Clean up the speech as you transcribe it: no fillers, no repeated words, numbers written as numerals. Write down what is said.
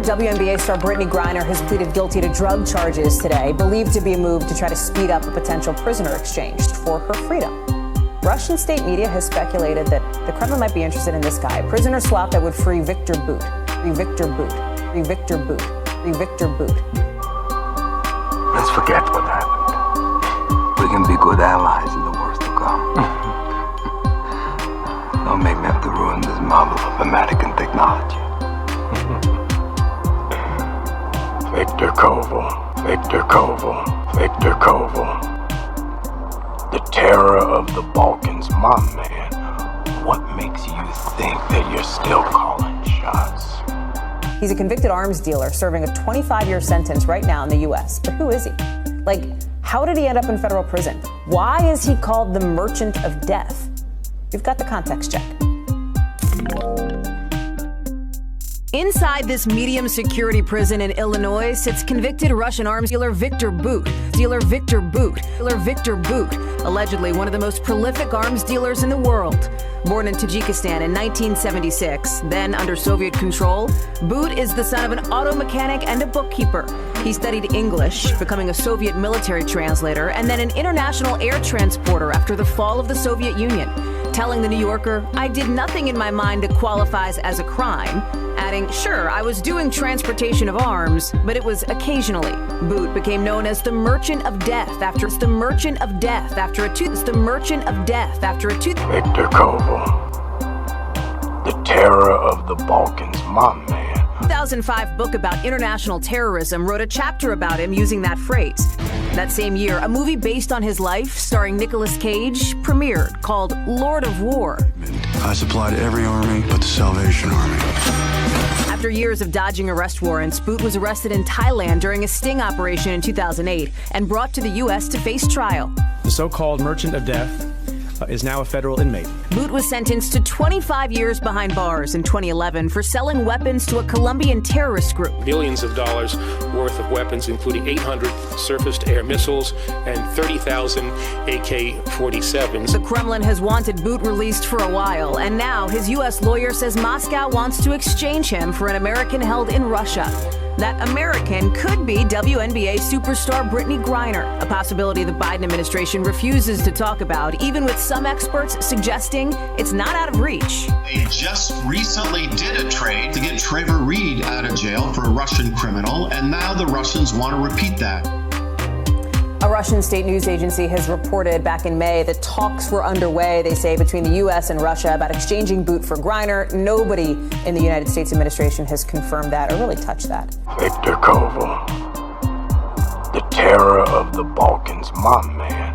WNBA star Brittany Griner has pleaded guilty to drug charges today, believed to be a move to try to speed up a potential prisoner exchange for her freedom. Russian state media has speculated that the Kremlin might be interested in this guy, a prisoner swap that would free Viktor Bout. Free Viktor Bout. Free Viktor Bout. Free Viktor Bout. Let's forget what happened. We can be good allies in the wars to come. Don't make me have to ruin this marvel of American technology. Viktor Koval, Viktor Koval, Viktor Koval. The terror of the Balkans, my man. What makes you think that you're still calling shots? He's a convicted arms dealer serving a 25-year sentence right now in the U.S. But who is he? Like, how did he end up in federal prison? Why is he called the Merchant of Death? You've got the context check. Inside this medium security prison in Illinois sits convicted Russian arms dealer Viktor Bout. Dealer Viktor Bout. Dealer Viktor Bout, allegedly one of the most prolific arms dealers in the world. Born in Tajikistan in 1976, then under Soviet control, Bout is the son of an auto mechanic and a bookkeeper. He studied English, becoming a Soviet military translator, and then an international air transporter after the fall of the Soviet Union. Telling the New Yorker, "I did nothing in my mind that qualifies as a crime," adding, "Sure, I was doing transportation of arms, but it was occasionally." Bout became known as the Merchant of Death after a Viktor Koval, the terror of the Balkans, my man. 2005 book about international terrorism wrote a chapter about him using that phrase. That same year, a movie based on his life, starring Nicolas Cage, premiered, called Lord of War. I supplied every army but the Salvation Army. After years of dodging arrest warrants, Bout was arrested in Thailand during a sting operation in 2008 and brought to the U.S. to face trial. The so-called Merchant of Death is now a federal inmate. Bout was sentenced to 25 years behind bars in 2011 for selling weapons to a Colombian terrorist group. Billions of dollars worth of weapons, including 800 surface-to-air missiles and 30,000 AK-47s. The Kremlin has wanted Bout released for a while, and now his U.S. lawyer says Moscow wants to exchange him for an American held in Russia. That American could be WNBA superstar Brittany Griner, a possibility the Biden administration refuses to talk about, even with some experts suggesting it's not out of reach. They just recently did a trade to get Trevor Reed out of jail for a Russian criminal, and now the Russians want to repeat that. A Russian state news agency has reported back in May that talks were underway, they say, between the U.S. and Russia about exchanging Bout for Griner. Nobody in the United States administration has confirmed that or really touched that. Viktor Koval, the terror of the Balkans, my man.